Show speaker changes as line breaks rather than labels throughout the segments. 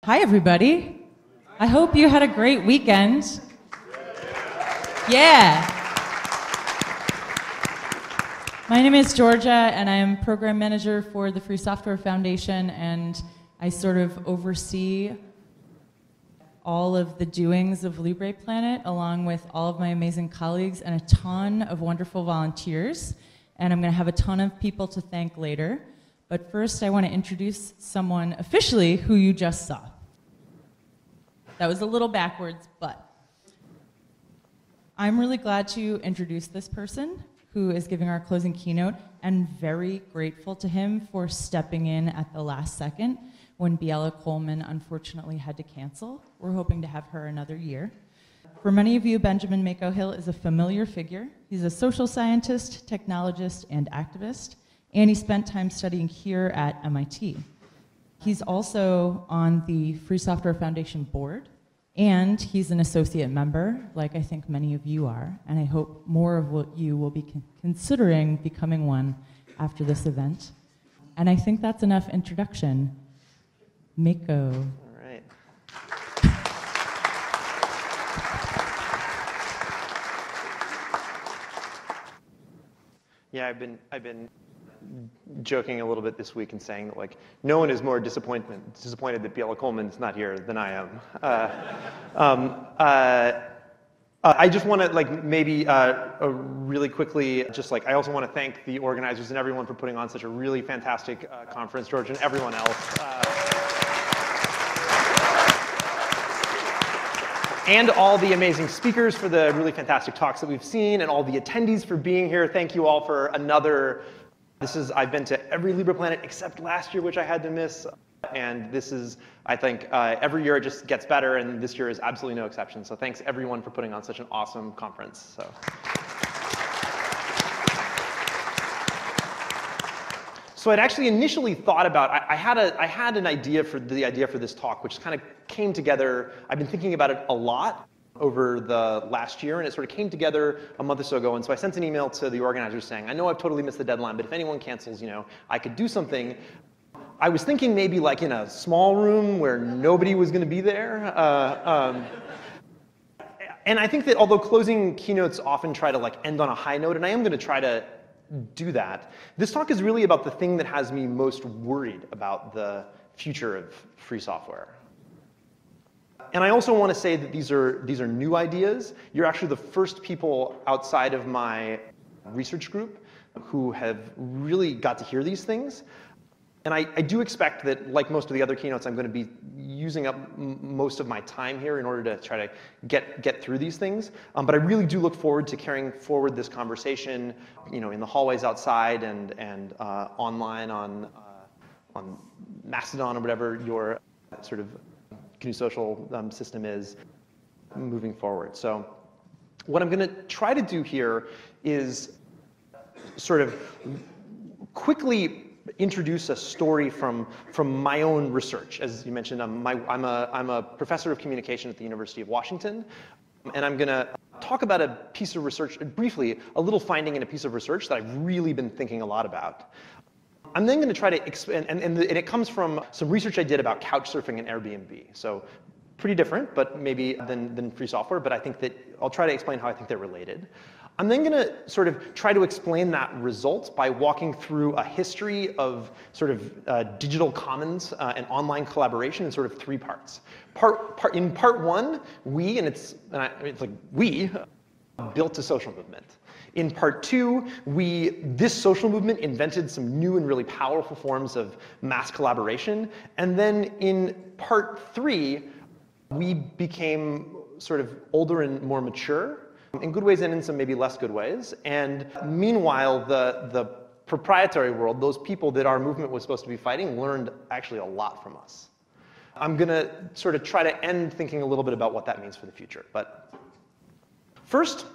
Hi, everybody. I hope you had a great weekend. Yeah. My name is Georgia, and I am program manager for the Free Software Foundation, and I sort of oversee all of the doings of LibrePlanet, along with all of my amazing colleagues and a ton of wonderful volunteers. And I'm going to have a ton of people to thank later. But first, I want to introduce someone officially who you just saw. That was a little backwards, but I'm really glad to introduce this person who is giving our closing keynote, and very grateful to him for stepping in at the last second when Biella Coleman unfortunately had to cancel. We're hoping to have her another year. For many of you, Benjamin Mako Hill is a familiar figure. He's a social scientist, technologist, and activist, and he spent time studying here at MIT. He's also on the Free Software Foundation board, and he's an associate member, like I think many of you are, and I hope more of you will be considering becoming one after this event. And I think that's enough introduction. Mako.
All right. Yeah, I've been joking a little bit this week and saying that, like, no one is more disappointed that Biella Coleman's not here than I am. I just want to, like, maybe really quickly, just like, I also want to thank the organizers and everyone for putting on such a really fantastic conference, George, and everyone else. And all the amazing speakers for the really fantastic talks that we've seen, and all the attendees for being here. Thank you all for another. I've been to every LibrePlanet except last year, which I had to miss. And this is, I think, every year it just gets better, and this year is absolutely no exception. So thanks everyone for putting on such an awesome conference. So I'd actually initially thought about, I had an idea for this talk, which kind of came together. I've been thinking about it a lot over the last year, and it sort of came together a month or so ago. And so I sent an email to the organizers saying, I know I've totally missed the deadline, but if anyone cancels, I could do something. I was thinking maybe like in a small room where nobody was going to be there. And I think that although closing keynotes often try to, like, end on a high note, and I am going to try to do that, this talk is really about the thing that has me most worried about the future of free software. And I also want to say that these are new ideas. You're actually the first people outside of my research group who have really got to hear these things. And I do expect that, like most of the other keynotes, I'm going to be using up most of my time here in order to try to get through these things. But I really do look forward to carrying forward this conversation, in the hallways outside and online on Mastodon or whatever your sort of GNU social system is moving forward. So what I'm going to try to do here is sort of quickly introduce a story from my own research. As you mentioned, I'm a professor of communication at the University of Washington, and I'm going to talk about a piece of research, briefly, a little finding in a piece of research that I've really been thinking a lot about. I'm then going to try to expand, and it comes from some research I did about Couchsurfing and Airbnb. So pretty different, but maybe than free software, but I think that I'll try to explain how I think they're related. I'm then going to sort of try to explain that result by walking through a history of sort of digital commons and online collaboration in sort of three parts. In part one, we built a social movement. In part two, this social movement invented some new and really powerful forms of mass collaboration. And then in part three, we became sort of older and more mature, in good ways and in some maybe less good ways. And meanwhile, the proprietary world, those people that our movement was supposed to be fighting, learned actually a lot from us. I'm going to sort of try to end thinking a little bit about what that means for the future. But first,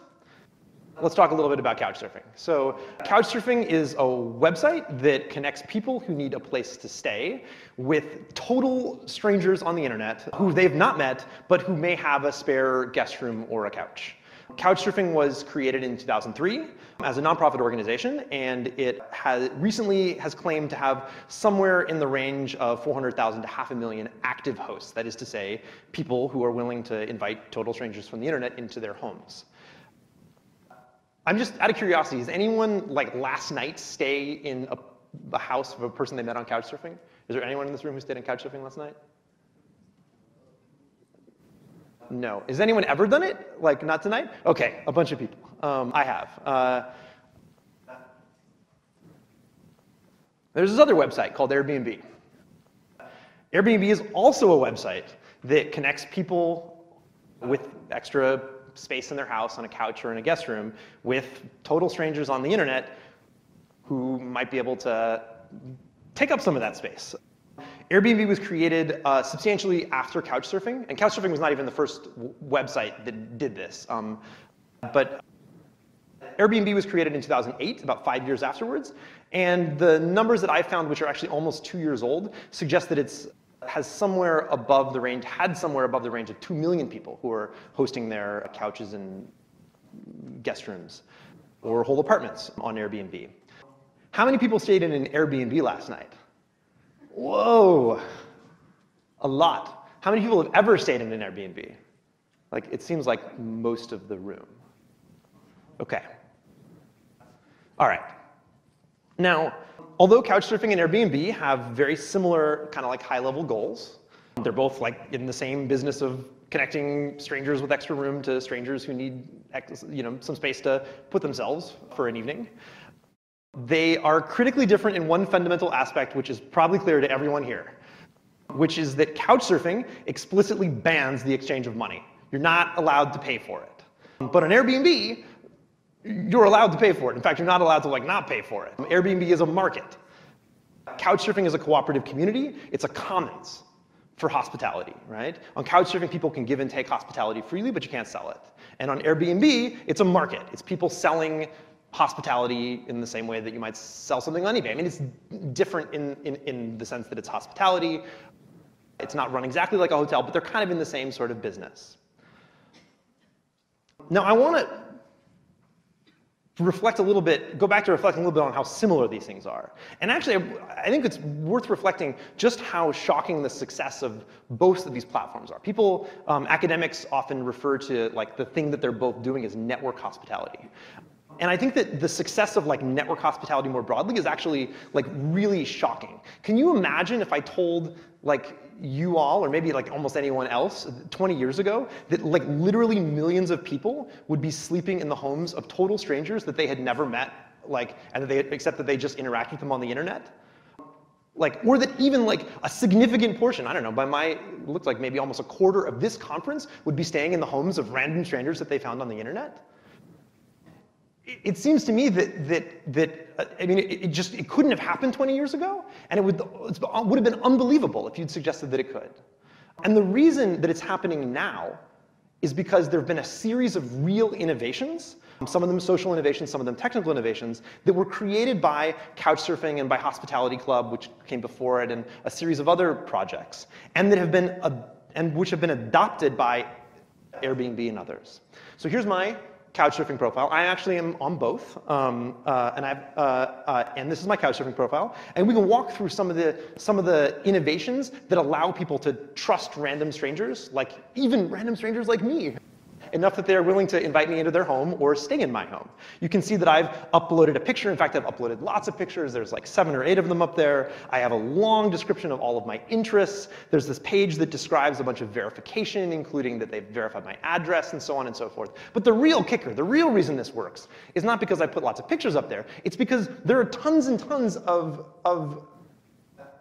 let's talk a little bit about Couchsurfing. So Couchsurfing is a website that connects people who need a place to stay with total strangers on the internet who they've not met, but who may have a spare guest room or a couch. Couchsurfing was created in 2003 as a nonprofit organization, and it recently has claimed to have somewhere in the range of 400,000 to 500,000 active hosts. That is to say, people who are willing to invite total strangers from the internet into their homes. I'm just out of curiosity, does anyone like last night stay in a house of a person they met on Couchsurfing? Is there anyone in this room who stayed on Couchsurfing last night? No. Has anyone ever done it? Like, not tonight? OK, a bunch of people. I have. There's this other website called Airbnb. Airbnb is also a website that connects people with extra space in their house on a couch or in a guest room with total strangers on the internet who might be able to take up some of that space. Airbnb was created substantially after Couchsurfing, and Couchsurfing was not even the first website that did this. But Airbnb was created in 2008, about 5 years afterwards, and the numbers that I found, which are actually almost 2 years old, suggest that it had somewhere above the range of 2 million people who are hosting their couches and guest rooms or whole apartments on Airbnb. How many people stayed in an Airbnb last night? Whoa, a lot. How many people have ever stayed in an Airbnb? Like, it seems like most of the room. OK. All right. Now, although Couchsurfing and Airbnb have very similar kind of like high-level goals, they're both like in the same business of connecting strangers with extra room to strangers who need some space to put themselves for an evening. They are critically different in one fundamental aspect, which is probably clear to everyone here, which is that Couchsurfing explicitly bans the exchange of money. You're not allowed to pay for it. But on Airbnb, you're allowed to pay for it. In fact, you're not allowed to not pay for it. Airbnb is a market. Couchsurfing is a cooperative community. It's a commons for hospitality, right? On Couchsurfing, people can give and take hospitality freely, but you can't sell it. And on Airbnb, it's a market. It's people selling hospitality in the same way that you might sell something on eBay. I mean, it's different in the sense that it's hospitality. It's not run exactly like a hotel, but they're kind of in the same sort of business. Now, I want to reflect a little bit, go back to reflecting a little bit on how similar these things are. And actually, I think it's worth reflecting just how shocking the success of both of these platforms are. People, academics often refer to the thing that they're both doing as network hospitality. And I think that the success of network hospitality more broadly is actually really shocking. Can you imagine if I told you all, or maybe almost anyone else 20 years ago, that literally millions of people would be sleeping in the homes of total strangers that they had never met, and except that they just interact with them on the internet? Or that even a significant portion, I don't know, it looks like maybe almost a quarter of this conference would be staying in the homes of random strangers that they found on the internet? It seems to me it couldn't have happened 20 years ago, and it would have been unbelievable if you'd suggested that it could. And the reason that it's happening now is because there have been a series of real innovations, some of them social innovations, some of them technical innovations, that were created by Couchsurfing and by Hospitality Club, which came before it, and a series of other projects, and that have been which have been adopted by Airbnb and others. So here's my Couchsurfing profile. I actually am on both, and this is my Couchsurfing profile. And we can walk through some of the innovations that allow people to trust random strangers, even random strangers like me, enough that they're willing to invite me into their home or stay in my home. You can see that I've uploaded a picture. In fact, I've uploaded lots of pictures. There's 7 or 8 of them up there. I have a long description of all of my interests. There's this page that describes a bunch of verification, including that they've verified my address and so on and so forth. But the real kicker, the real reason this works, is not because I put lots of pictures up there. It's because there are tons and tons of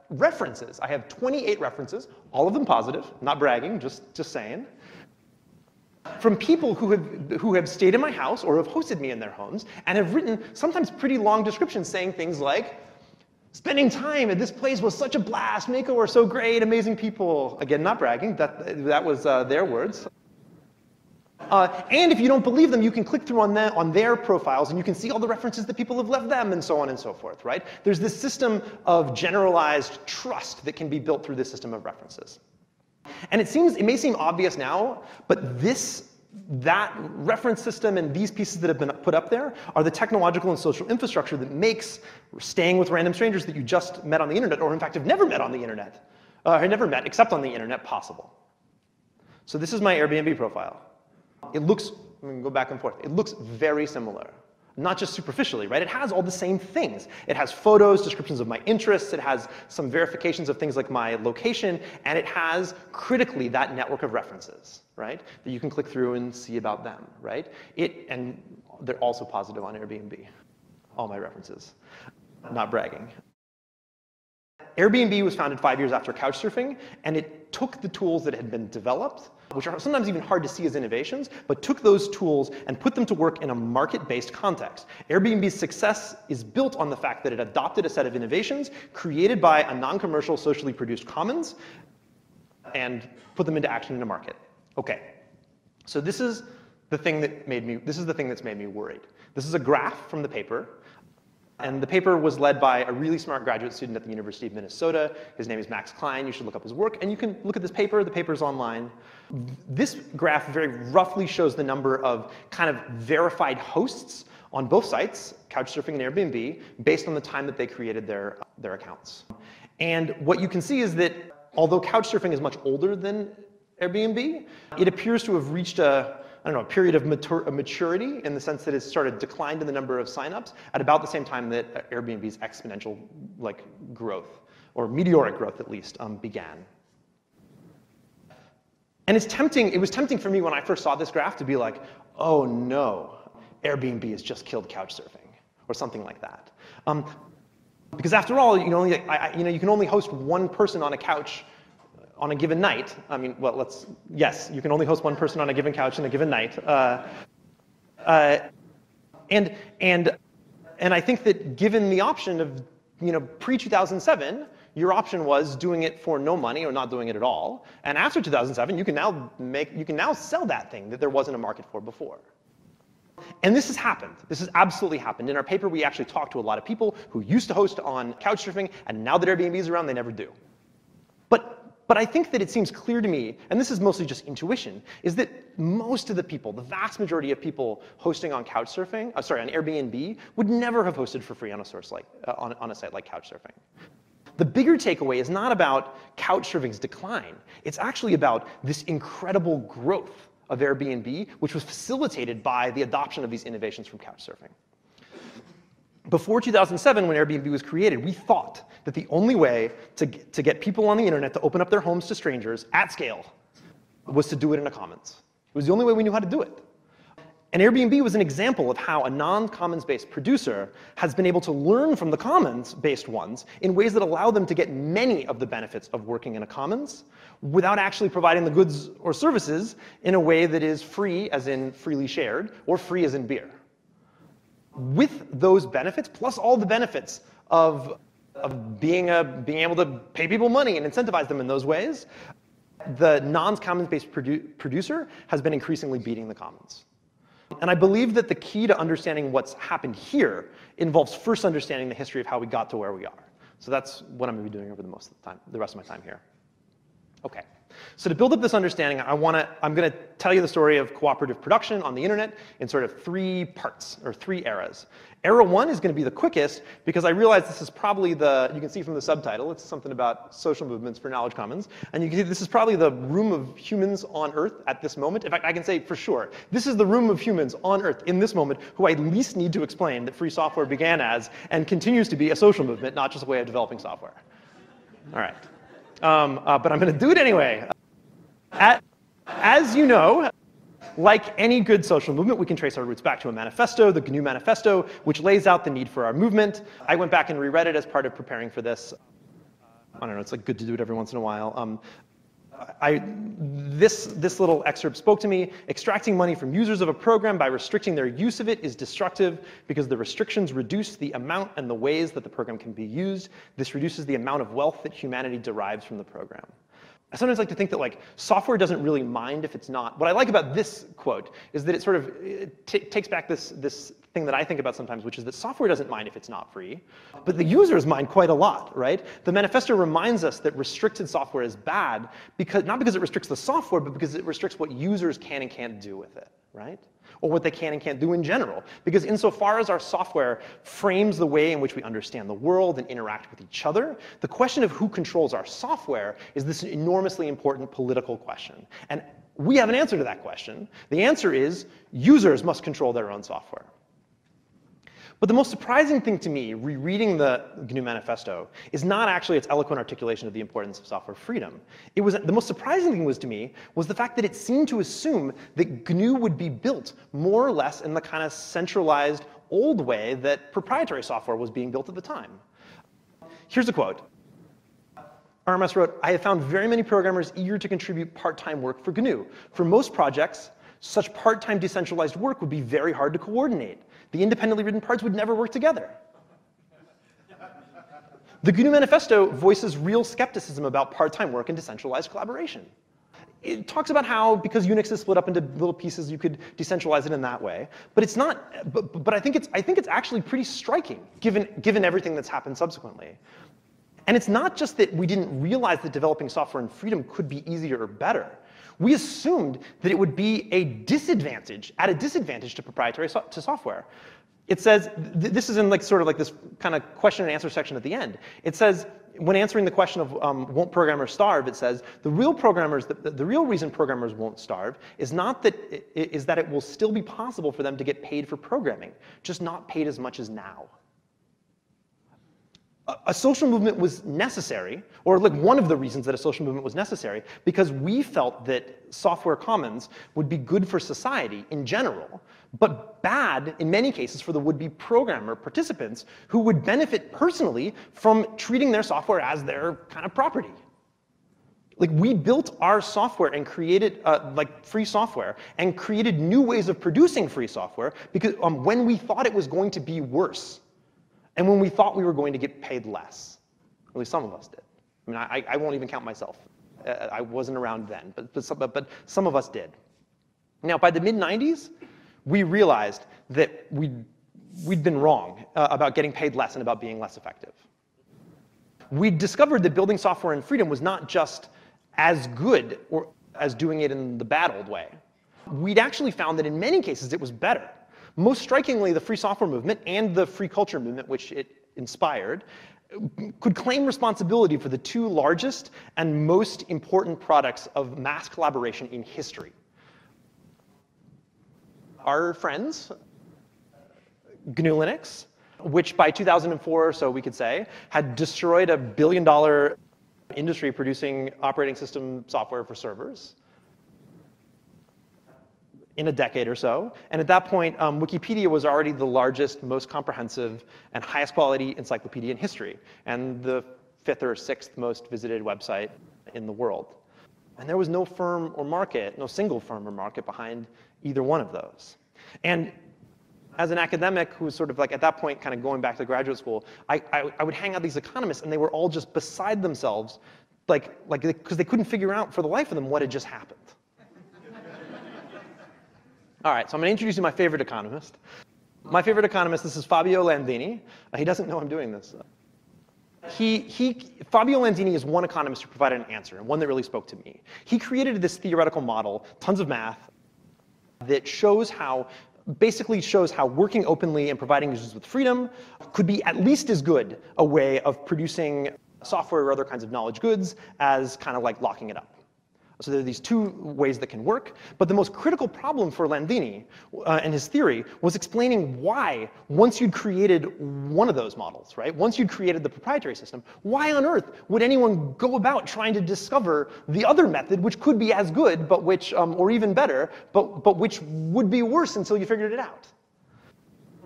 references. I have 28 references, all of them positive, not bragging, just saying, from people who have stayed in my house or have hosted me in their homes and have written sometimes pretty long descriptions saying things like, spending time at this place was such a blast, Mako are so great, amazing people. Again, not bragging, that was their words. And if you don't believe them, you can click through on their profiles, and you can see all the references that people have left them, and so on and so forth, right? There's this system of generalized trust that can be built through this system of references. And it may seem obvious now, but this that reference system and these pieces that have been put up there are the technological and social infrastructure that makes staying with random strangers that you just met on the internet, or in fact have never met on the internet, or never met except on the internet, possible. So this is my Airbnb profile. It looks, I'm going to go back and forth. It looks very similar. Not just superficially, right? It has all the same things. It has photos, descriptions of my interests, it has some verifications of things like my location, and it has, critically, that network of references, right? That you can click through and see about them, right? And they're also positive on Airbnb, all my references. Not bragging. Airbnb was founded 5 years after Couchsurfing, and it took the tools that had been developed, which are sometimes even hard to see as innovations, but took those tools and put them to work in a market-based context. Airbnb's success is built on the fact that it adopted a set of innovations created by a non-commercial, socially produced commons and put them into action in a market. Okay, so this is the thing that made me, this is the thing that's made me worried. This is a graph from the paper. And the paper was led by a really smart graduate student at the University of Minnesota. His name is Max Klein. You should look up his work. And you can look at this paper. The paper's online. This graph very roughly shows the number of kind of verified hosts on both sites, Couchsurfing and Airbnb, based on the time that they created their accounts. And what you can see is that although Couchsurfing is much older than Airbnb, it appears to have reached a period of maturity in the sense that it's started declined in the number of signups at about the same time that Airbnb's exponential growth, or meteoric growth at least, began. And it was tempting for me when I first saw this graph to be like, oh no, Airbnb has just killed Couchsurfing, or something like that. Because after all, you can only host one person on a couch on a given night. I mean, well, yes, you can only host one person on a given couch on a given night. And I think that given the option of, pre-2007, your option was doing it for no money or not doing it at all. And after 2007, you can now sell that thing that there wasn't a market for before. And this has happened. This has absolutely happened. In our paper, we actually talked to a lot of people who used to host on Couchsurfing, and now that Airbnb is around, they never do. But I think that it seems clear to me, and this is mostly just intuition, is that most of the people, the vast majority of people hosting on Couchsurfing, on Airbnb, would never have hosted for free on a site like Couchsurfing. The bigger takeaway is not about Couchsurfing's decline. It's actually about this incredible growth of Airbnb, which was facilitated by the adoption of these innovations from Couchsurfing. Before 2007, when Airbnb was created, we thought that the only way to get people on the internet to open up their homes to strangers at scale was to do it in a commons. It was the only way we knew how to do it. And Airbnb was an example of how a non-commons-based producer has been able to learn from the commons-based ones in ways that allow them to get many of the benefits of working in a commons without actually providing the goods or services in a way that is free, as in freely shared, or free as in beer. With those benefits, plus all the benefits of being able to pay people money and incentivize them in those ways, the non-commons-based producer has been increasingly beating the commons. And I believe that the key to understanding what's happened here involves first understanding the history of how we got to where we are. So that's what I'm going to be doing over the rest of my time here. Okay. So to build up this understanding, I'm going to tell you the story of cooperative production on the internet in sort of 3 parts, or 3 eras. Era 1 is going to be the quickest, because I realize this is probably you can see from the subtitle, it's something about social movements for knowledge commons. And you can see this is probably the room of humans on Earth at this moment. In fact, I can say for sure, this is the room of humans on Earth in this moment who I least need to explain that free software began as and continues to be a social movement, not just a way of developing software. All right. But I'm going to do it anyway. As you know, like any good social movement, we can trace our roots back to a manifesto, the GNU Manifesto, which lays out the need for our movement. I went back and reread it as part of preparing for this. I don't know, it's like good to do it every once in a while. This little excerpt spoke to me. Extracting money from users of a program by restricting their use of it is destructive because the restrictions reduce the amount and the ways that the program can be used. This reduces the amount of wealth that humanity derives from the program. I sometimes like to think that software doesn't really mind if it's not. What I like about this quote is that it sort of takes back this thing that I think about sometimes, which is that software doesn't mind if it's not free, but the users mind quite a lot, right? The manifesto reminds us that restricted software is bad, not because it restricts the software, but because it restricts what users can and can't do with it, right? Or what they can and can't do in general. Because insofar as our software frames the way in which we understand the world and interact with each other, the question of who controls our software is this enormously important political question. And we have an answer to that question. The answer is users must control their own software. But the most surprising thing to me, rereading the GNU Manifesto, is not actually its eloquent articulation of the importance of software freedom. The most surprising thing to me was the fact that it seemed to assume that GNU would be built more or less in the kind of centralized old way that proprietary software was being built at the time. Here's a quote. RMS wrote, "I have found very many programmers eager to contribute part-time work for GNU. For most projects, such part-time decentralized work would be very hard to coordinate. The independently written parts would never work together." The GNU Manifesto voices real skepticism about part-time work and decentralized collaboration. It talks about how, because Unix is split up into little pieces, you could decentralize it in that way. But it's not. But I think it's actually pretty striking, given everything that's happened subsequently. And it's not just that we didn't realize that developing software in freedom could be easier or better. We assumed that it would be at a disadvantage to proprietary software. It says, this is in sort of this kind of question and answer section at the end. It says, when answering the question of won't programmers starve, it says, the real reason programmers won't starve is that it will still be possible for them to get paid for programming, just not paid as much as now. A social movement was necessary, or one of the reasons that a social movement was necessary, because we felt that software commons would be good for society in general, but bad in many cases for the would-be programmer participants who would benefit personally from treating their software as their kind of property. We built our software and created free software and created new ways of producing free software because when we thought it was going to be worse. And when we thought we were going to get paid less. At least some of us did. I mean, I won't even count myself. I wasn't around then, but some of us did. Now, by the mid-90s, we realized that we'd been wrong about getting paid less and about being less effective. We discovered that building software in freedom was not just as good or as doing it in the bad old way. We'd actually found that in many cases it was better. Most strikingly, the free software movement and the free culture movement, which it inspired, could claim responsibility for the two largest and most important products of mass collaboration in history. Our friends, GNU Linux, which by 2004 or so we could say, had destroyed $1 billion industry producing operating system software for servers in a decade or so. And at that point, Wikipedia was already the largest, most comprehensive, and highest quality encyclopedia in history, and the 5th or 6th most visited website in the world. And there was no firm or market, no single firm or market behind either one of those. And as an academic who was sort of at that point kind of going back to graduate school, I would hang out these economists, and they were all just beside themselves, because they couldn't figure out for the life of them what had just happened. All right, so I'm going to introduce you to my favorite economist. My favorite economist, this is Fabio Landini. He doesn't know I'm doing this. Fabio Landini is one economist who provided an answer, and one that really spoke to me. He created this theoretical model, tons of math, that basically shows how working openly and providing users with freedom could be at least as good a way of producing software or other kinds of knowledge goods as kind of locking it up. So there are these two ways that can work. But the most critical problem for Landini and his theory was explaining why, once you'd created one of those models, right? Once you'd created the proprietary system, why on earth would anyone go about trying to discover the other method, which could be as good, but which, or even better, but which would be worse until you figured it out?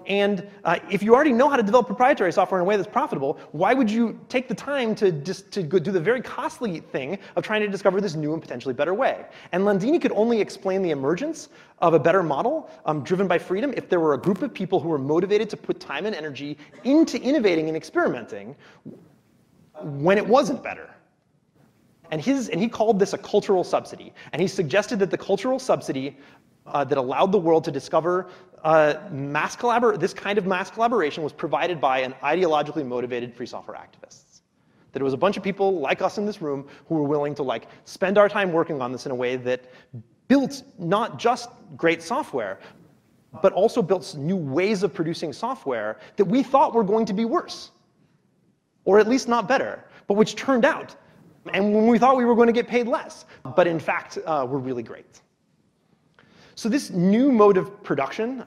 And if you already know how to develop proprietary software in a way that's profitable, why would you take the time to go do the very costly thing of trying to discover this new and potentially better way? And Landini could only explain the emergence of a better model driven by freedom if there were a group of people who were motivated to put time and energy into innovating and experimenting when it wasn't better. And he called this a cultural subsidy. And he suggested that the cultural subsidy that allowed the world to discover this kind of mass collaboration was provided by an ideologically motivated free software activists. That it was a bunch of people like us in this room who were willing to like spend our time working on this in a way that built not just great software, but also built new ways of producing software that we thought were going to be worse, or at least not better, but which turned out, and when we thought we were going to get paid less, but in fact were really great. So this new mode of production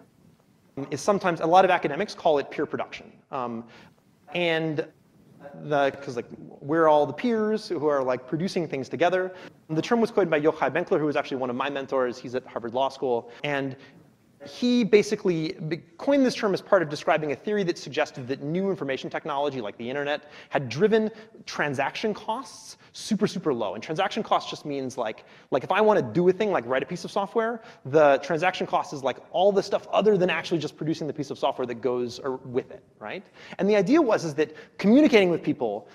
is sometimes, a lot of academics call it peer production. Because like we're all the peers who are like producing things together. The term was coined by Yochai Benkler, who was actually one of my mentors. He's at Harvard Law School. And he basically coined this term as part of describing a theory that suggested that new information technology, like the internet, had driven transaction costs super, super low. And transaction cost just means like if I want to do a thing, like write a piece of software, the transaction cost is like all the stuff other than actually just producing the piece of software that goes with it, right? And the idea is that communicating with people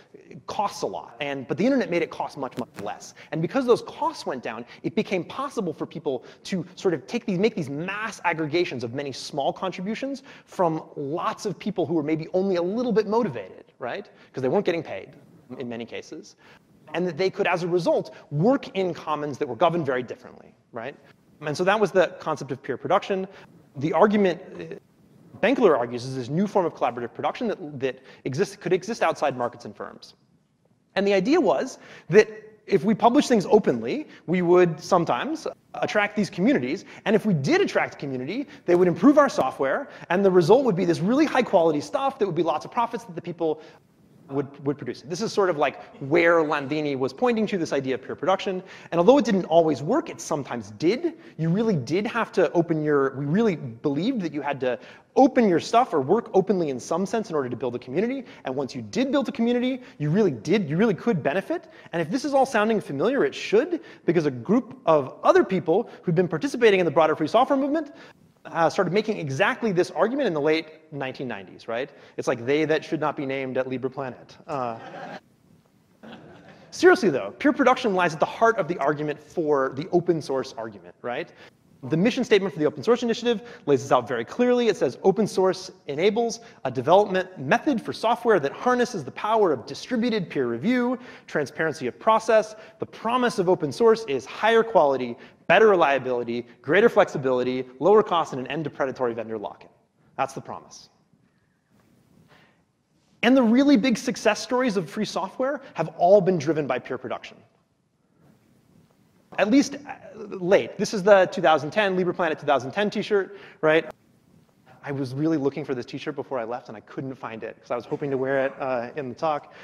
costs a lot, but the internet made it cost much, much less. And because those costs went down, it became possible for people to sort of make these mass aggregations of many small contributions from lots of people who were maybe only a little bit motivated, right? Because they weren't getting paid in many cases. And that they could, as a result, work in commons that were governed very differently, right? And so that was the concept of peer production. The argument Benkler argues is this new form of collaborative production that could exist outside markets and firms. And the idea was that if we publish things openly, we would sometimes attract these communities. And if we did attract community, they would improve our software. And the result would be this really high quality stuff that would be lots of profits that the people would produce. This is sort of like where Landini was pointing to, this idea of peer production. And although it didn't always work, it sometimes did. You really did have to we really believed that you had to open your stuff or work openly in some sense in order to build a community. And once you did build a community, you really could benefit. And if this is all sounding familiar, it should, because a group of other people who'd been participating in the broader free software movement started making exactly this argument in the late 1990s, right? It's like they that should not be named at LibrePlanet. Seriously though, peer production lies at the heart of the argument for the open source argument, right? The mission statement for the Open Source Initiative lays this out very clearly. It says open source enables a development method for software that harnesses the power of distributed peer review, transparency of process. The promise of open source is higher quality, better reliability, greater flexibility, lower cost, and an end to predatory vendor lock-in. That's the promise. And the really big success stories of free software have all been driven by peer production. At least late. This is the 2010, LibrePlanet 2010 t-shirt, right? I was really looking for this t-shirt before I left, and I couldn't find it, because I was hoping to wear it in the talk.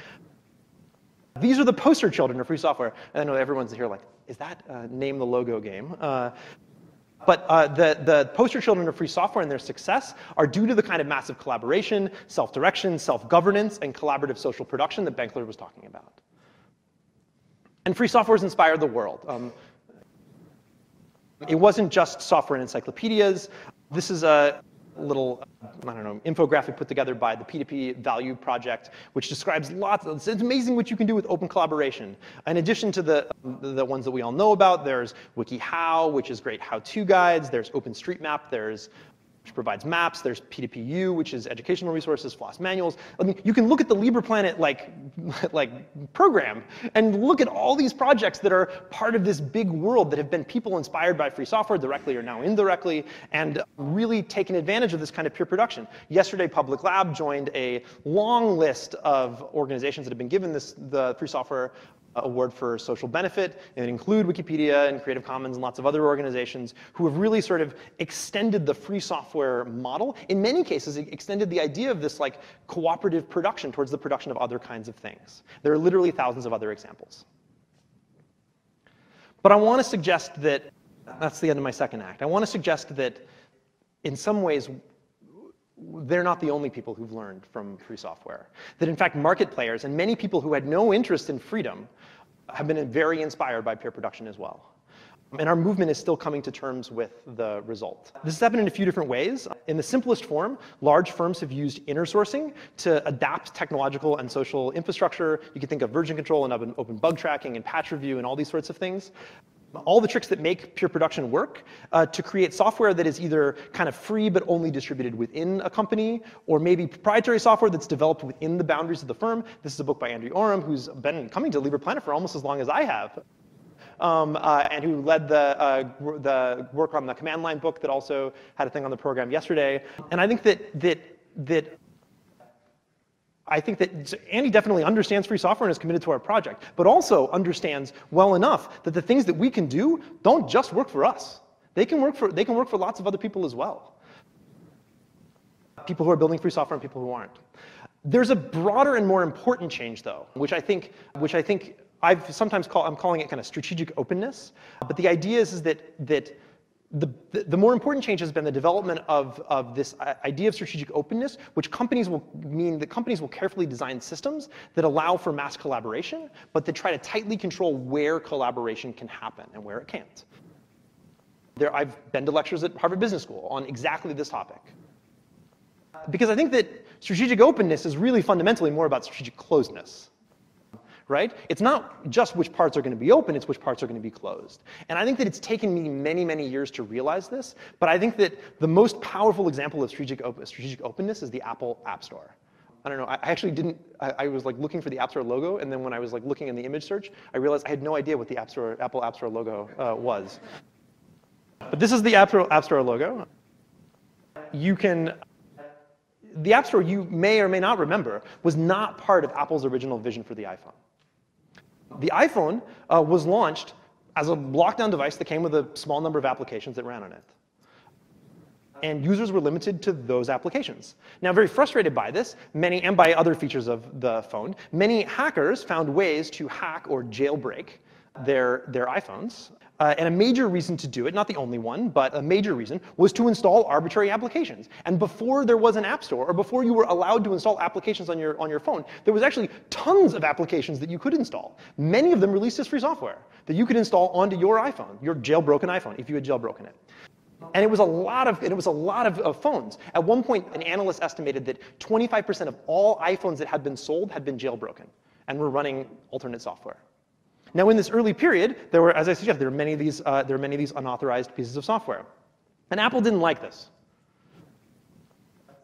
These are the poster children of free software. And I know everyone's here like, is that name the logo game? But the poster children of free software and their success are due to the kind of massive collaboration, self-direction, self-governance, and collaborative social production that Benkler was talking about. And free software has inspired the world. It wasn't just software and encyclopedias. This is a little, infographic put together by the P2P Value Project, which describes it's amazing what you can do with open collaboration. In addition to the ones that we all know about, there's WikiHow, which is great how-to guides. There's OpenStreetMap, which provides maps. There's P2PU, which is educational resources, FLOSS manuals. I mean, you can look at the LibrePlanet program and look at all these projects that are part of this big world that have been people inspired by free software directly or now indirectly, and really taken advantage of this kind of peer production. Yesterday, Public Lab joined a long list of organizations that have been given the free software award for social benefit, and include Wikipedia and Creative Commons and lots of other organizations who have really sort of extended the free software model. In many cases, it extended the idea of this like cooperative production towards the production of other kinds of things. There are literally thousands of other examples. But I want to suggest that, that's the end of my second act. I want to suggest that in some ways, they're not the only people who've learned from free software. That in fact, market players and many people who had no interest in freedom have been very inspired by peer production as well. And our movement is still coming to terms with the result. This has happened in a few different ways. In the simplest form, large firms have used inner sourcing to adapt technological and social infrastructure. You can think of version control and open bug tracking and patch review and all these sorts of things. all the tricks that make pure production work to create software that is either kind of free but only distributed within a company, or maybe proprietary software that's developed within the boundaries of the firm. This is a book by Andrew Oram, who's been coming to LibrePlanet for almost as long as I have, and who led the work on the command line book that also had a thing on the program yesterday. And I think that Andy definitely understands free software and is committed to our project, but also understands well enough that the things that we can do don't just work for us. They can work for lots of other people as well. People who are building free software and people who aren't. There's a broader and more important change, though, which I think I'm calling it kind of strategic openness. But the idea is that the more important change has been the development of this idea of strategic openness, which companies will carefully design systems that allow for mass collaboration, but that try to tightly control where collaboration can happen and where it can't. I've been to lectures at Harvard Business School on exactly this topic. Because I think that strategic openness is really fundamentally more about strategic closedness. Right? It's not just which parts are going to be open, it's which parts are going to be closed. And I think that it's taken me many, many years to realize this, but I think that the most powerful example of strategic openness is the Apple Appstore. I don't know, I actually didn't, I was like looking for the App Store logo, and then when I was like looking in the image search, I realized I had no idea what the Apple App Store logo was. But this is the App Store logo. The App Store, you may or may not remember, was not part of Apple's original vision for the iPhone. The iPhone was launched as a lockdown device that came with a small number of applications that ran on it. And users were limited to those applications. Now, very frustrated by this, and by other features of the phone, many hackers found ways to hack or jailbreak their iPhones. And a major reason to do it, not the only one, but a major reason, was to install arbitrary applications. And before there was an app store, or before you were allowed to install applications on your phone, there was actually tons of applications that you could install. Many of them released as free software that you could install onto your iPhone, your jailbroken iPhone, if you had jailbroken it. And it was a lot of phones. At one point, an analyst estimated that 25% of all iPhones that had been sold had been jailbroken and were running alternate software. Now, in this early period, as I suggested, there were many of these unauthorized pieces of software. And Apple didn't like this.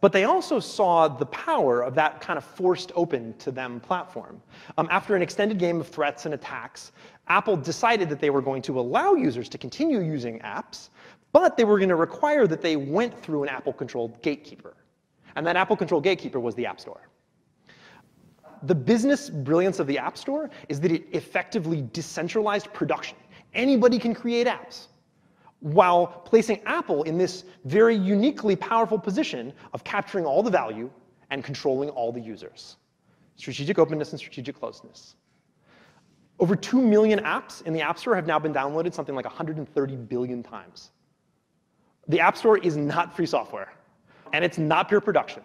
But they also saw the power of that kind of forced open to them platform. After an extended game of threats and attacks, Apple decided that they were going to allow users to continue using apps, but they were going to require that they went through an Apple-controlled gatekeeper. And that Apple-controlled gatekeeper was the App Store. The business brilliance of the App Store is that it effectively decentralized production. Anybody can create apps, while placing Apple in this very uniquely powerful position of capturing all the value and controlling all the users. Strategic openness and strategic closeness. Over 2 million apps in the App Store have now been downloaded something like 130 billion times. The App Store is not free software, and it's not pure production.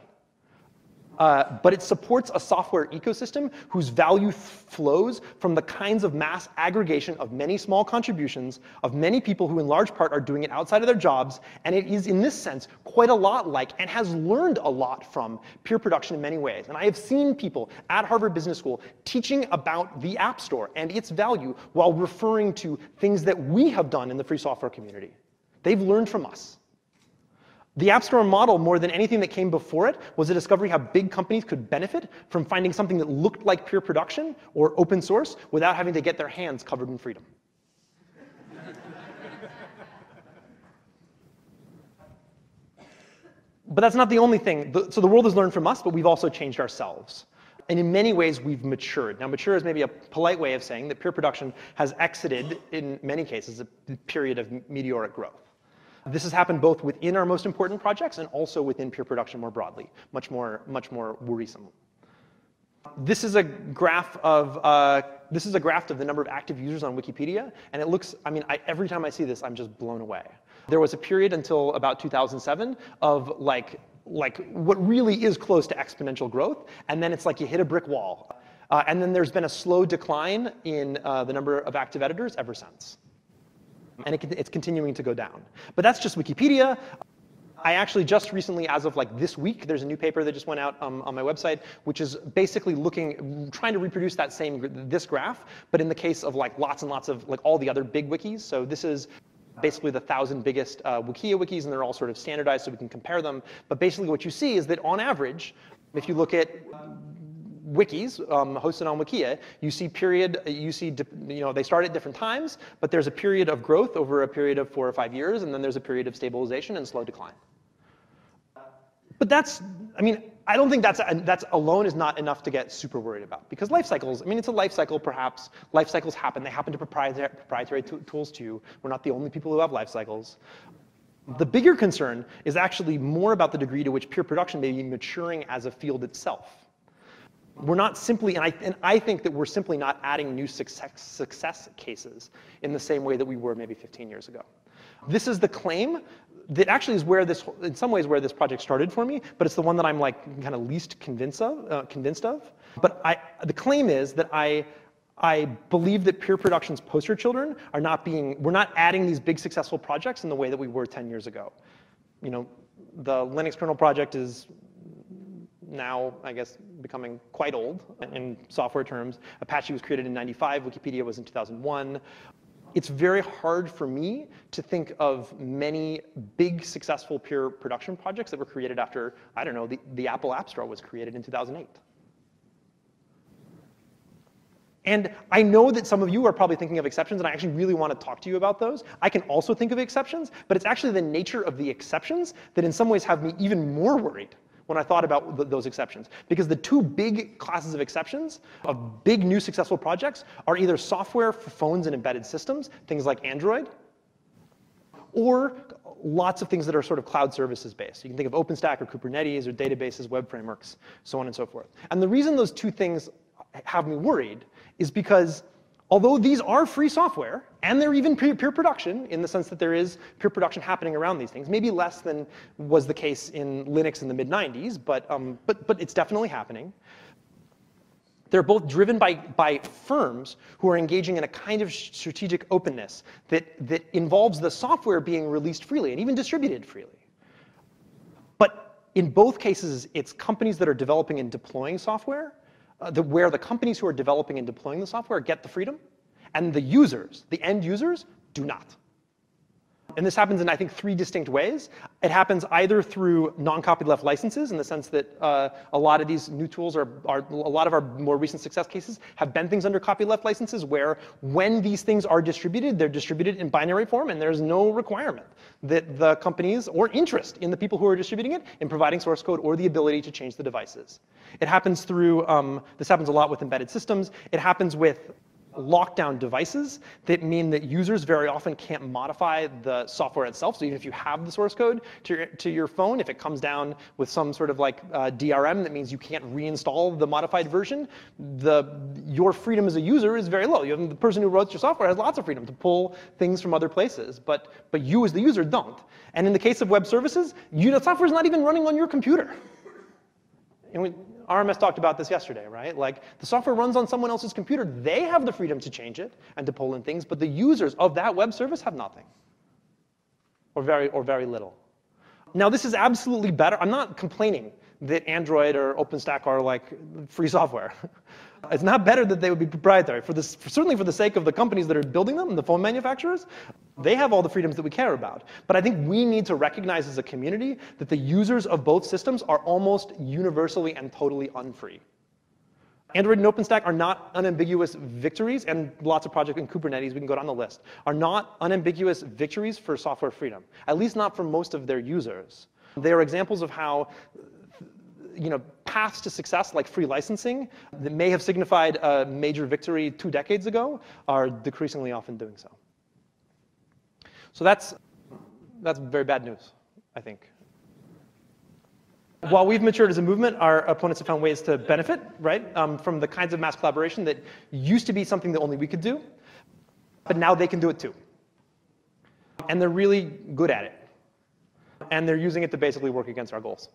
But it supports a software ecosystem whose value flows from the kinds of mass aggregation of many small contributions of many people who in large part are doing it outside of their jobs. And it is, in this sense, quite a lot like, and has learned a lot from, peer production in many ways. And I have seen people at Harvard Business School teaching about the App Store and its value while referring to things that we have done in the free software community. They've learned from us. The App Store model, more than anything that came before it, was a discovery how big companies could benefit from finding something that looked like pure production or open source without having to get their hands covered in freedom. But that's not the only thing. So the world has learned from us, but we've also changed ourselves. And in many ways, we've matured. Now, mature is maybe a polite way of saying that pure production has exited, in many cases, a period of meteoric growth. This has happened both within our most important projects and also within pure production more broadly, much more worrisome. This is a graph of the number of active users on Wikipedia, and it looks. I mean, every time I see this, I'm just blown away. There was a period until about 2007 of like what really is close to exponential growth, and then it's like you hit a brick wall, and then there's been a slow decline in the number of active editors ever since. And it's continuing to go down. But that's just Wikipedia. I actually just recently, as of like this week, there's a new paper that just went out on my website, which is basically trying to reproduce this graph, but in the case of like lots and lots of like all the other big wikis. So this is basically the 1,000 biggest Wikia wikis, and they're all sort of standardized so we can compare them. But basically what you see is that on average, if you look at wikis hosted on Wikia, they start at different times, but there's a period of growth over a period of 4 or 5 years, and then there's a period of stabilization and slow decline. But I don't think that's alone is not enough to get super worried about, because life cycles, it's a life cycle perhaps. Life cycles happen. They happen to proprietary tools too. We're not the only people who have life cycles. The bigger concern is actually more about the degree to which peer production may be maturing as a field itself. We're not simply, and I think that we're simply not adding new success cases in the same way that we were maybe 15 years ago. This is the claim that actually is in some ways where this project started for me, but it's the one that I'm like kind of least convinced of. But the claim is that I believe that peer production's poster children we're not adding these big successful projects in the way that we were 10 years ago. The Linux kernel project is now, I guess, becoming quite old in software terms. Apache was created in '95, Wikipedia was in 2001. It's very hard for me to think of many big successful peer production projects that were created after, I don't know, the Apple Appstore was created in 2008. And I know that some of you are probably thinking of exceptions, and I actually really want to talk to you about those. I can also think of exceptions, but it's actually the nature of the exceptions that in some ways have me even more worried when I thought about those exceptions. Because the two big classes of exceptions of big new successful projects are either software for phones and embedded systems, things like Android, or lots of things that are sort of cloud services based. You can think of OpenStack or Kubernetes or databases, web frameworks, so on and so forth. And the reason those two things have me worried is because although these are free software, and they're even peer production in the sense that there is peer production happening around these things, maybe less than was the case in Linux in the mid-90s, but it's definitely happening. They're both driven by firms who are engaging in a kind of strategic openness that involves the software being released freely and even distributed freely. But in both cases, it's companies that are developing and deploying software where the companies who are developing and deploying the software get the freedom, and the users, the end users, do not. And this happens in, I think, 3 distinct ways. It happens either through non-copyleft licenses, in the sense that a lot of these new tools a lot of our more recent success cases have been things under copyleft licenses, where when these things are distributed, they're distributed in binary form, and there's no requirement that the companies or interest in the people who are distributing it in providing source code or the ability to change the devices. It happens through, this happens a lot with embedded systems. It happens with lockdown devices that mean that users very often can't modify the software itself. So even if you have the source code to your phone, if it comes down with some sort of like DRM, that means you can't reinstall the modified version, your freedom as a user is very low. The person who wrote your software has lots of freedom to pull things from other places, but you as the user don't. And in the case of web services, software is not even running on your computer. And RMS talked about this yesterday, right? Like, the software runs on someone else's computer. They have the freedom to change it and to pull in things, but the users of that web service have nothing, or very little. Now, this is absolutely better. I'm not complaining that Android or OpenStack are like free software. It's not better that they would be proprietary. Certainly for the sake of the companies that are building them, the phone manufacturers, they have all the freedoms that we care about. But I think we need to recognize as a community that the users of both systems are almost universally and totally unfree. Android and OpenStack are not unambiguous victories, and lots of projects in Kubernetes, we can go down the list, are not unambiguous victories for software freedom, at least not for most of their users. They are examples of how paths to success, like free licensing, that may have signified a major victory 2 decades ago, are decreasingly often doing so. So that's very bad news, I think. While we've matured as a movement, our opponents have found ways to benefit, right, from the kinds of mass collaboration that used to be something that only we could do, but now they can do it too. And they're really good at it. And they're using it to basically work against our goals.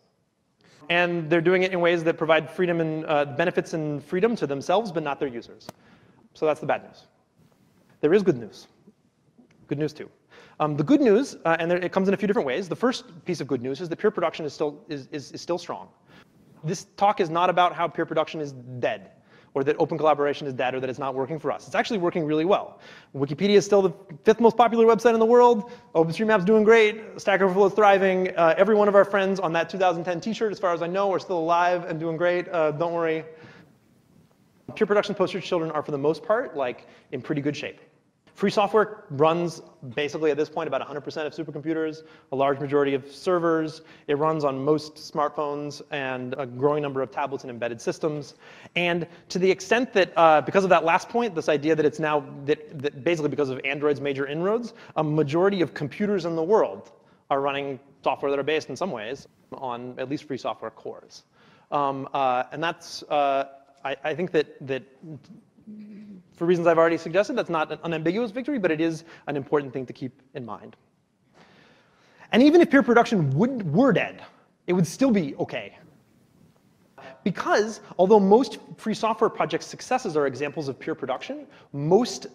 And they're doing it in ways that provide freedom and benefits and freedom to themselves, but not their users. So that's the bad news. There is good news. Good news, too. The good news, and it comes in a few different ways. The first piece of good news is that peer production is still strong. This talk is not about how peer production is dead, or that open collaboration is dead, or that it's not working for us. It's actually working really well. Wikipedia is still the 5th most popular website in the world. OpenStreetMap's doing great. Stack Overflow is thriving. Every one of our friends on that 2010 t-shirt, as far as I know, are still alive and doing great. Don't worry. Peer production poster children are, for the most part, like in pretty good shape. Free software runs basically at this point about 100% of supercomputers, a large majority of servers. It runs on most smartphones and a growing number of tablets and embedded systems. And to the extent that, because of that last point, this idea that it's now, that basically because of Android's major inroads, a majority of computers in the world are running software that are based in some ways on at least free software cores. And that's, I think that for reasons I've already suggested, that's not an unambiguous victory, but it is an important thing to keep in mind. And even if peer production were dead, it would still be OK. Because although most free software projects' successes are examples of peer production, most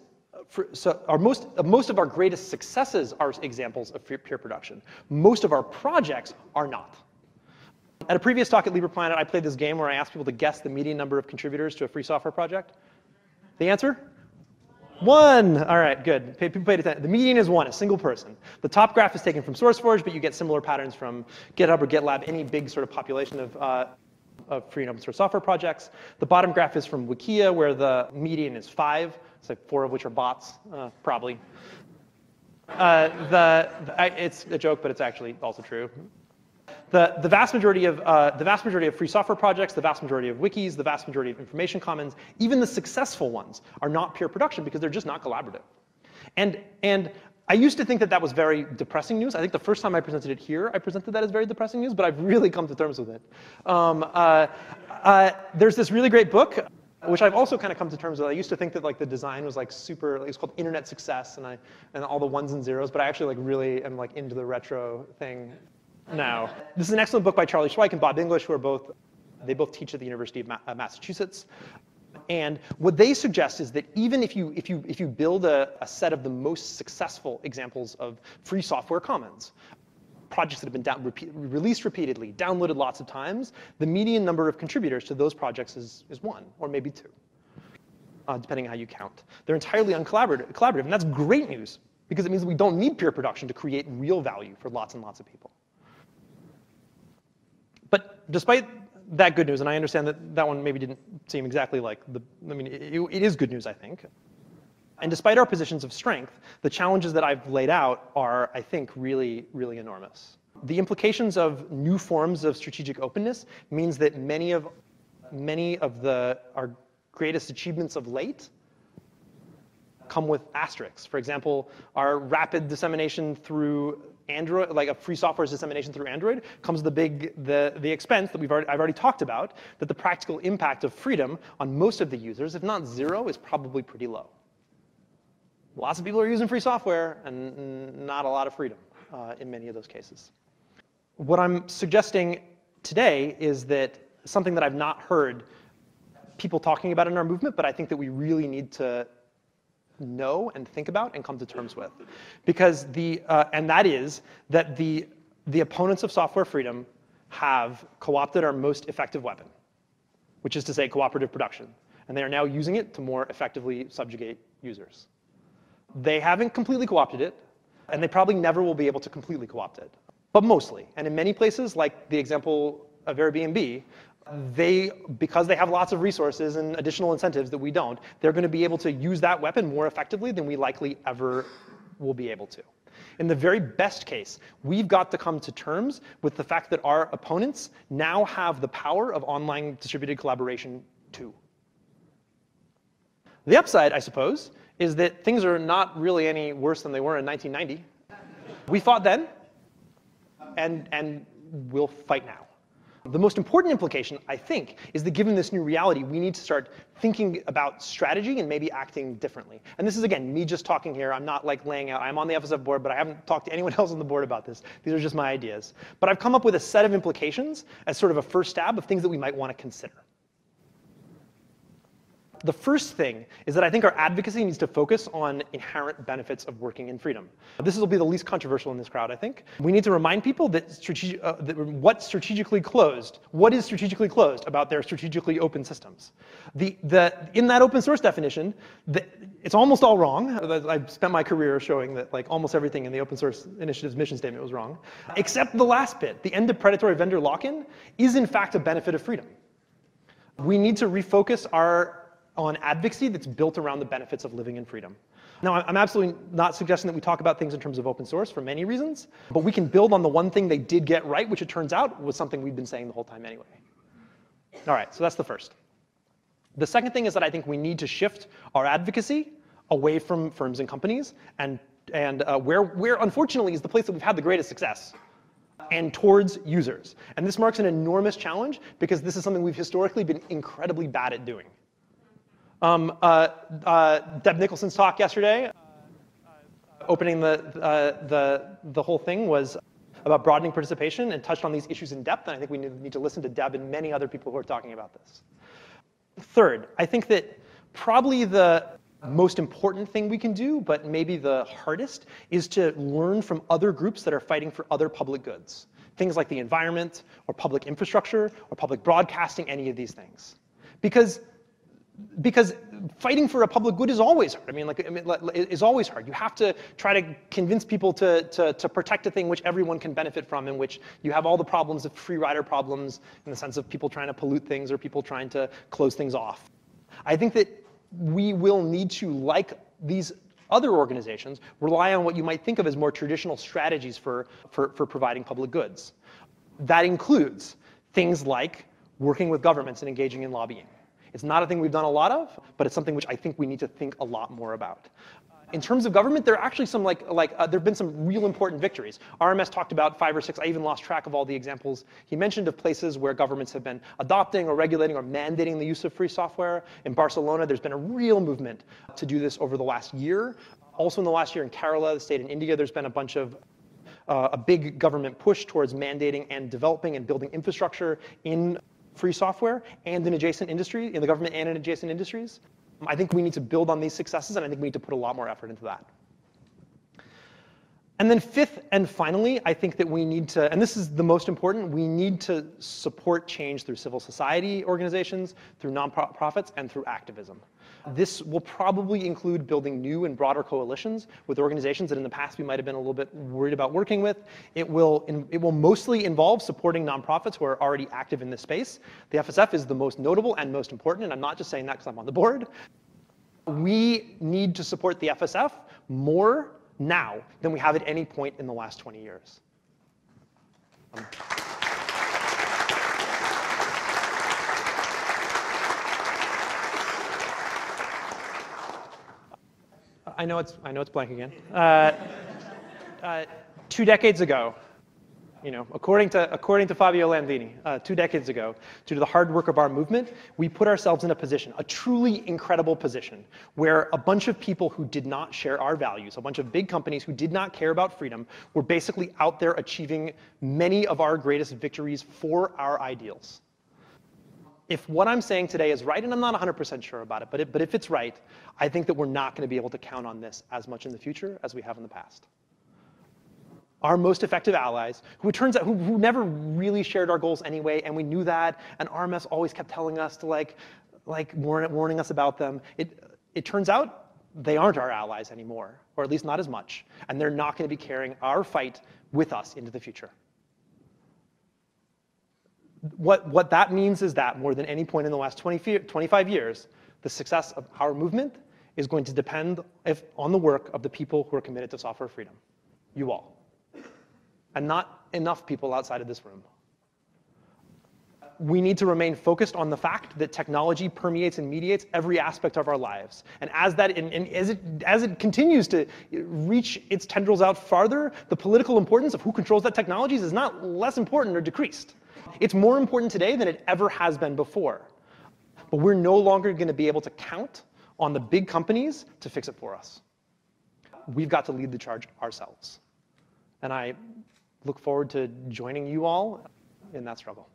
of our greatest successes are examples of peer production. Most of our projects are not. At a previous talk at LibrePlanet, I played this game where I asked people to guess the median number of contributors to a free software project. The answer? 1. All right, good. People paid attention. The median is 1, a single person. The top graph is taken from SourceForge, but you get similar patterns from GitHub or GitLab, any big sort of population of free and open source software projects. The bottom graph is from Wikia, where the median is 5, so 4 of which are bots, probably. It's a joke, but it's actually also true. The vast majority of free software projects, the vast majority of wikis, the vast majority of information commons, even the successful ones, are not peer production because they're just not collaborative. And I used to think that that was very depressing news. I think the first time I presented it here, I presented that as very depressing news, but I've really come to terms with it. There's this really great book, which I've also kind of come to terms with. I used to think that like the design was like super, like, it's called Internet Success, and all the ones and zeros, but I actually like really am like into the retro thing now. This is an excellent book by Charlie Schweik and Bob English, who are they both teach at the University of Massachusetts. And what they suggest is that even if you build a set of the most successful examples of free software commons, projects that have been released repeatedly, downloaded lots of times, the median number of contributors to those projects is 1, or maybe 2, depending on how you count. They're entirely uncollaborative, and that's great news, because it means that we don't need peer production to create real value for lots and lots of people. But despite that good news, and I understand that that one maybe didn't seem exactly like it is good news, I think. And despite our positions of strength, the challenges that I've laid out are, I think, really, really enormous. The implications of new forms of strategic openness means that many of our greatest achievements of late come with asterisks. For example, our rapid dissemination through Android, like a free software's dissemination through Android, comes the expense that I've already talked about, that the practical impact of freedom on most of the users, if not 0, is probably pretty low. Lots of people are using free software, and not a lot of freedom in many of those cases. What I'm suggesting today is that something that I've not heard people talking about in our movement, but I think that we really need to know and think about and come to terms with. Because and that is that the opponents of software freedom have co-opted our most effective weapon, which is to say cooperative production. And they are now using it to more effectively subjugate users. They haven't completely co-opted it, and they probably never will be able to completely co-opt it. But mostly. And in many places, like the example of Airbnb, because they have lots of resources and additional incentives that we don't, they're going to be able to use that weapon more effectively than we likely ever will be able to. In the very best case, we've got to come to terms with the fact that our opponents now have the power of online distributed collaboration too. The upside, I suppose, is that things are not really any worse than they were in 1990. We fought then, and we'll fight now. The most important implication, I think, is that given this new reality, we need to start thinking about strategy and maybe acting differently. And this is, again, me just talking here. I'm not like laying out. I'm on the FSF board, but I haven't talked to anyone else on the board about this. These are just my ideas. But I've come up with a set of implications as sort of a first stab of things that we might want to consider. The first thing is that I think our advocacy needs to focus on inherent benefits of working in freedom. This will be the least controversial in this crowd, I think. We need to remind people that, what is strategically closed about their strategically open systems. In that open source definition, it's almost all wrong. I've spent my career showing that like almost everything in the open source initiative's mission statement was wrong, except the last bit. The end of predatory vendor lock-in is in fact a benefit of freedom. We need to refocus on advocacy that's built around the benefits of living in freedom. Now, I'm absolutely not suggesting that we talk about things in terms of open source for many reasons, but we can build on the one thing they did get right, which it turns out was something we've been saying the whole time anyway. All right, so that's the first. The second thing is that I think we need to shift our advocacy away from firms and companies and where unfortunately is the place that we've had the greatest success, and towards users. And this marks an enormous challenge because this is something we've historically been incredibly bad at doing. Deb Nicholson's talk yesterday, opening the whole thing, was about broadening participation and touched on these issues in depth. And I think we need to listen to Deb and many other people who are talking about this. Third, I think that probably the most important thing we can do, but maybe the hardest, is to learn from other groups that are fighting for other public goods. Things like the environment, or public infrastructure, or public broadcasting, any of these things. Because fighting for a public good is always hard. It's always hard. You have to try to convince people to protect a thing which everyone can benefit from, in which you have all the problems of free rider problems in the sense of people trying to pollute things or people trying to close things off. I think that we will need to, like these other organizations, rely on what you might think of as more traditional strategies for providing public goods. That includes things like working with governments and engaging in lobbying. It's not a thing we've done a lot of, but it's something which I think we need to think a lot more about. In terms of government, there are actually some there have been some real important victories. RMS talked about 5 or 6. I even lost track of all the examples he mentioned of places where governments have been adopting or regulating or mandating the use of free software. In Barcelona, there's been a real movement to do this over the last year. Also in the last year in Kerala, the state in India, there's been a bunch of a big government push towards mandating and developing and building infrastructure in free software and in adjacent industry, in the government and in adjacent industries. I think we need to build on these successes, and I think we need to put a lot more effort into that. And then fifth and finally, I think that we need to, and this is the most important, we need to support change through civil society organizations, through nonprofits, and through activism. This will probably include building new and broader coalitions with organizations that in the past we might have been a little bit worried about working with. It will mostly involve supporting nonprofits who are already active in this space. The FSF is the most notable and most important, and I'm not just saying that because I'm on the board. We need to support the FSF more now than we have at any point in the last 20 years. I know it's blank again. 2 decades ago, according to Fabio Landini, 2 decades ago, due to the hard work of our movement, we put ourselves in a position, a truly incredible position, where a bunch of people who did not share our values, a bunch of big companies who did not care about freedom, were basically out there achieving many of our greatest victories for our ideals. If what I'm saying today is right, and I'm not 100% sure about it, but if it's right, I think that we're not going to be able to count on this as much in the future as we have in the past. Our most effective allies, who it turns out who never really shared our goals anyway, and we knew that, and RMS always kept telling us to warning us about them. It turns out they aren't our allies anymore, or at least not as much, and they're not going to be carrying our fight with us into the future. What that means is that more than any point in the last 25 years, the success of our movement is going to depend on the work of the people who are committed to software freedom, you all, and not enough people outside of this room. We need to remain focused on the fact that technology permeates and mediates every aspect of our lives. And as it continues to reach its tendrils out farther, the political importance of who controls that technology is not less important or decreased. It's more important today than it ever has been before. But we're no longer going to be able to count on the big companies to fix it for us. We've got to lead the charge ourselves. And I look forward to joining you all in that struggle.